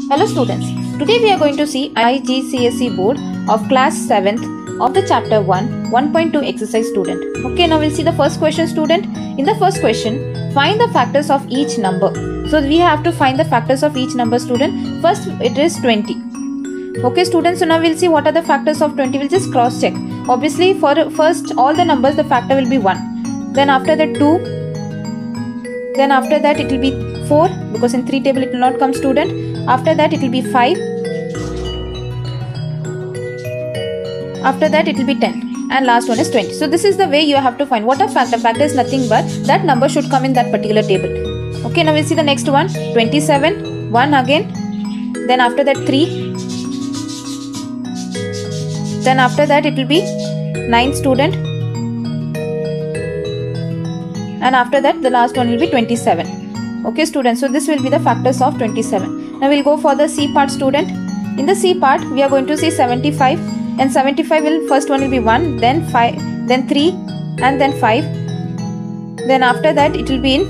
Hello students, today we are going to see IGCSE board of class 7th of the chapter 1, 1.2 exercise student. Okay, now we'll see the first question student. In the first question, find the factors of each number. So we have to find the factors of each number student. First it is 20. Okay students, so now we'll see what are the factors of 20. We'll just cross check. Obviously for first all the numbers the factor will be 1. Then after that 2. Then after that it will be 4 because in 3 table it will not come student. After that it will be 5. After that it will be 10. And last one is 20. So this is the way you have to find what a factor. Factor is nothing but that number should come in that particular table. Okay, now we'll see the next one. 27. 1 again. Then after that 3. Then after that it will be 9 student. And after that the last one will be 27. Okay students, so this will be the factors of 27. Now we'll go for the C part student. In the C part we are going to see 75, and 75 will first one will be 1, then 5, then 3 and then 5. Then after that it will be in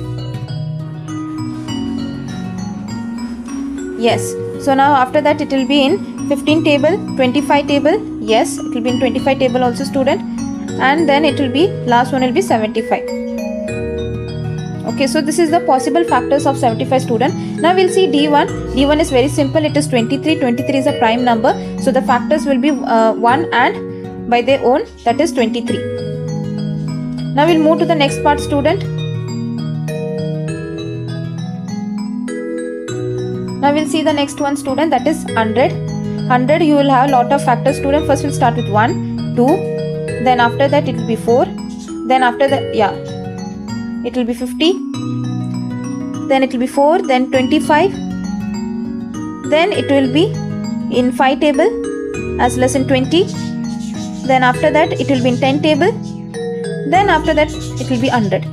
yes. So now after that it will be in 15 table, 25 table. Yes, it will be in 25 table also student. And then it will be last one will be 75. Okay, so this is the possible factors of 75 student. Now we'll see D1. D1 is very simple. It is 23. 23 is a prime number. So the factors will be 1 and by their own, that is 23. Now we'll move to the next part student. Now we'll see the next one student, that is 100. 100 you will have a lot of factors student. First we'll start with 1, 2. Then after that it will be 4. Then after that, it will be 50, then it will be 4, then 25, then it will be in 5 table as well as in 20, then after that it will be in 10 table, then after that it will be 100.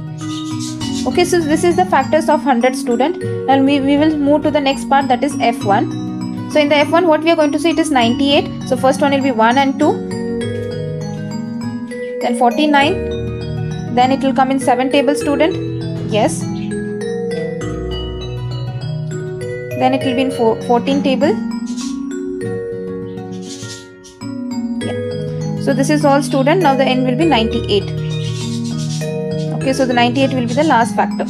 Okay, so this is the factors of 100 student. And we will move to the next part, that is F1. So in the F1 what we are going to see, it is 98. So first one will be 1 and 2, then 49. Then it will come in 7 table student. Yes. Then it will be in 14 table. Yeah. So this is all student. Now the end will be 98. Okay, so the 98 will be the last factor.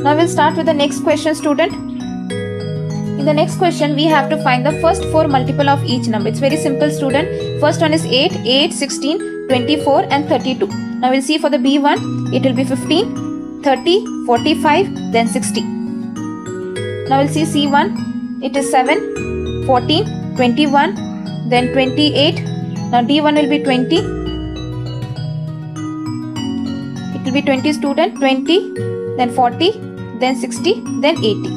Now we'll start with the next question student. In the next question we have to find the first 4 multiple of each number. It's very simple student. First one is 8, 8, 16, 24 and 32. Now we'll see for the B1, it will be 15, 30, 45, then 60. Now we'll see C1, it is 7, 14, 21, then 28. Now D1 will be 20. It will be 20 student, 20, then 40, then 60, then 80.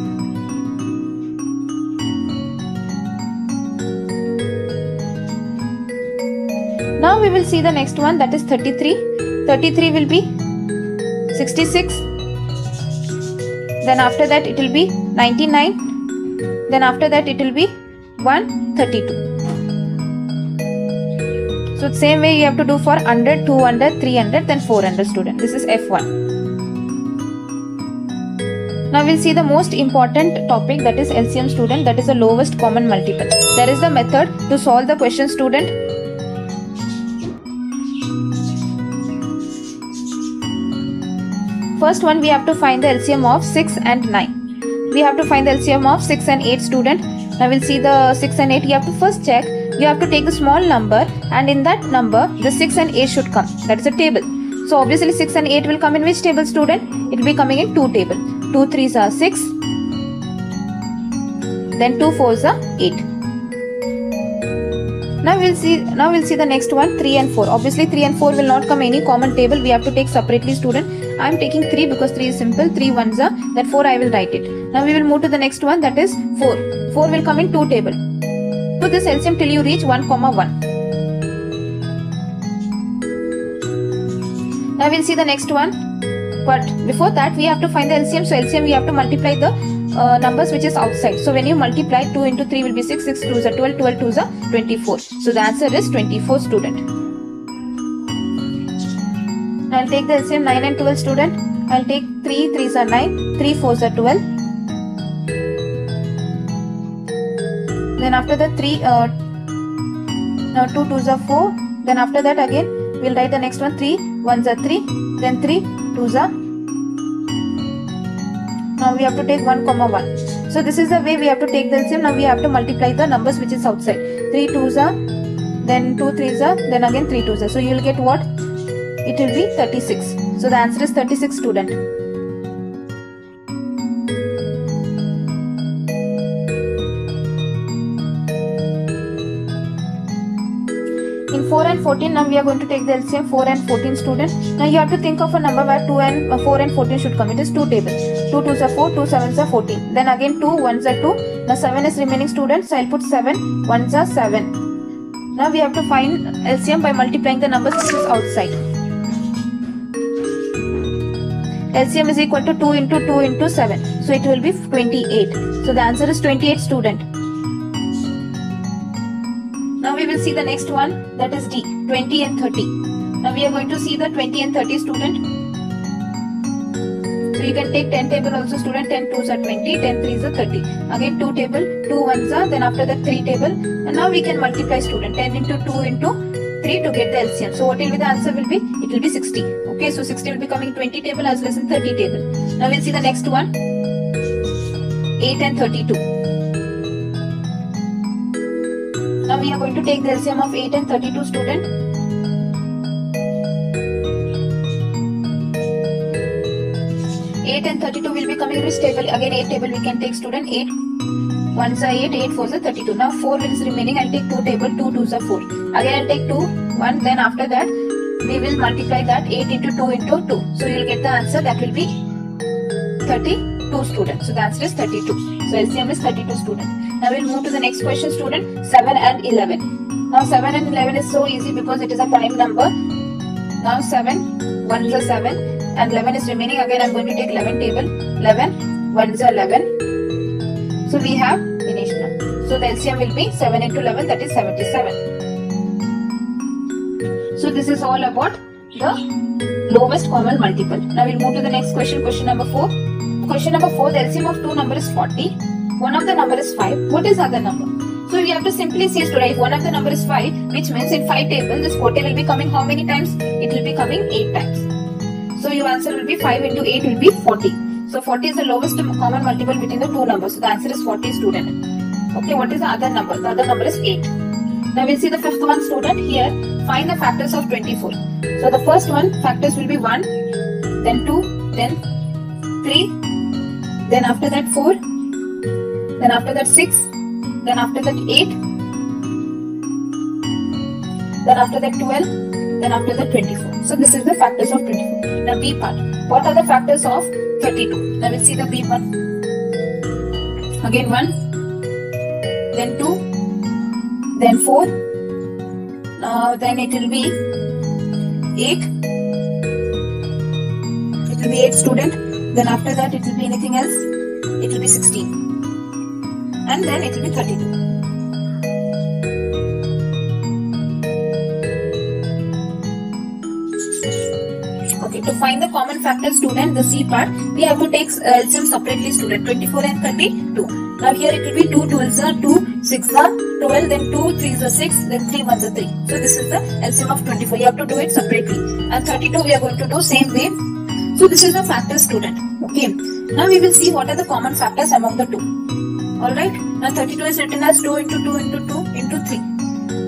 Now we will see the next one, that is 33. 33 will be 66. Then after that it will be 99. Then after that it will be 132. So same way you have to do for 100, 200, 300, then 400 student. This is F1. Now we'll see the most important topic, that is LCM student, that is the lowest common multiple. There is the method to solve the question student. First one we have to find the LCM of 6 and 9. We have to find the LCM of 6 and 8 student. Now we'll see the 6 and 8. You have to first check. You have to take the small number, and in that number the 6 and 8 should come. That is a table. So obviously 6 and 8 will come in which table student? It will be coming in 2 table. 2 3s are 6. Then 2 4s are 8. Now we'll see the next one, 3 and 4. Obviously 3 and 4 will not come any common table. We have to take separately student. I am taking 3 because 3 is simple. 3 ones are, then 4 I will write it. Now we will move to the next one, that is 4. 4 will come in 2 table. Do this LCM till you reach 1, 1. Now we'll see the next one. But before that we have to find the LCM. So LCM we have to multiply the numbers which is outside. So when you multiply, 2 into 3 will be 6, 6 2s are 12, 12 2s are 24. So the answer is 24 student. Now I'll take the LCM 9 and 12 student. I'll take 3 3s are 9, 3 4s are 12, then after that 3, now 2 2s are 4, then after that again we'll write the next one, 3 1s are 3, then 3 2s are, now we have to take 1 comma 1. So this is the way we have to take the LCM. Now we have to multiply the numbers which is outside. 3 2s are, then 2 3s are, then again 3 2s are. So you will get what? It will be 36. So the answer is 36, student. In 4 and 14, now we are going to take the LCM 4 and 14, student. Now you have to think of a number where 4 and 14 should come. It is 2 tables. 2 2s are 4, 2 7s are 14. Then again 2 1s are 2. Now 7 is remaining, students. So I'll put 7 1s are 7. Now we have to find LCM by multiplying the numbers which is outside. LCM is equal to 2 into 2 into 7. So it will be 28. So the answer is 28, student. Now we will see the next one, that is D, 20 and 30. Now we are going to see the 20 and 30, student. So you can take 10 table also, student. 10 2s are 20, 10 3s are 30. Again 2 table, 2 1s are, then after that 3 table. And now we can multiply, student. 10 into 2 into 3 to get the LCM. So what will be the answer will be? It will be 60. Okay, so 60 will be coming 20 table as well as in 30 table. Now we'll see the next one, 8 and 32. Now we are going to take the LCM of 8 and 32, student. And 32 will be coming in which table? Again 8 table we can take, student. 8 1s are 8, 8 4s are 32. Now 4 is remaining. I'll take 2 table, 2 2s are 4. Again I'll take 2 1. Then after that we will multiply that 8 into 2 into 2. So you will get the answer, that will be 32, student. So the answer is 32. So LCM is 32, student. Now we'll move to the next question, student. 7 and 11. Now 7 and 11 is so easy because it is a prime number. Now 7 1s are 7 and 11 is remaining. Again I'm going to take 11 table. 11 1s are 11. So we have finished now. So the LCM will be 7 into 11, that is 77. So this is all about the lowest common multiple. Now we'll move to the next question, question number 4. Question number 4, the LCM of 2 number is 40. One of the number is 5. What is other number? So we have to simply see, student, if one of the number is 5, which means in 5 tables, this 40 will be coming how many times? It will be coming 8 times. So your answer will be 5 into 8 will be 40. So 40 is the lowest common multiple between the two numbers. So the answer is 40, student. Okay, what is the other number? The other number is 8. Now we'll see the fifth one, student. Here, find the factors of 24. So the first one, factors will be 1, then 2, then 3, then after that 4, then after that 6, then after that 8, then after that 12, then after that 24. So this is the factors of 24. Now B part. What are the factors of 32? Now we'll see the B one. Again 1, then 2, then 4. Now then it will be 8. It will be 8, student. Then after that it will be anything else. It will be 16. And then it will be 32. Okay, to find the common factor, student, the C part, we have to take LCM separately, student. 24 and 32. Now here it will be 2 12s are 2, 6 are 12, then 2 3s are 6, then 3 1s are 3. So this is the LCM of 24. You have to do it separately. And 32 we are going to do same way. So this is the factor, student. Okay. Now we will see what are the common factors among the two. Alright. Now 32 is written as 2 into 2 into 2 into 3.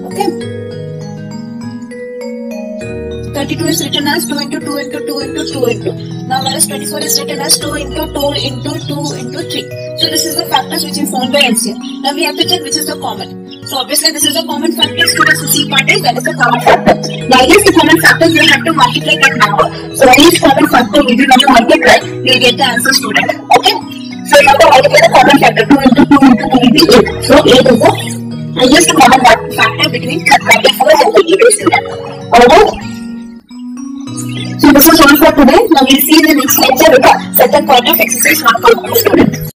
Okay. 32 is written as 2 into 2 into 2 into 2 into. Now whereas 24 is written as 2 into 2 into 2 into 3. So this is the factors which is formed by LCM. Now we have to check which is the common. So obviously this is a common factor. Students, so C part is, that is the common factor. Now against the common factors we have to multiply that number. So each common factor we will multiply, we will get the answer, student. Okay. So you have to multiply the common factor. 2 into 2 into 2 will be 8. So 8 is the highest common factor between 24 and 32, student. Alright. So this is all for today. Now we'll see in the next lecture with the second part of exercise 1.2, student.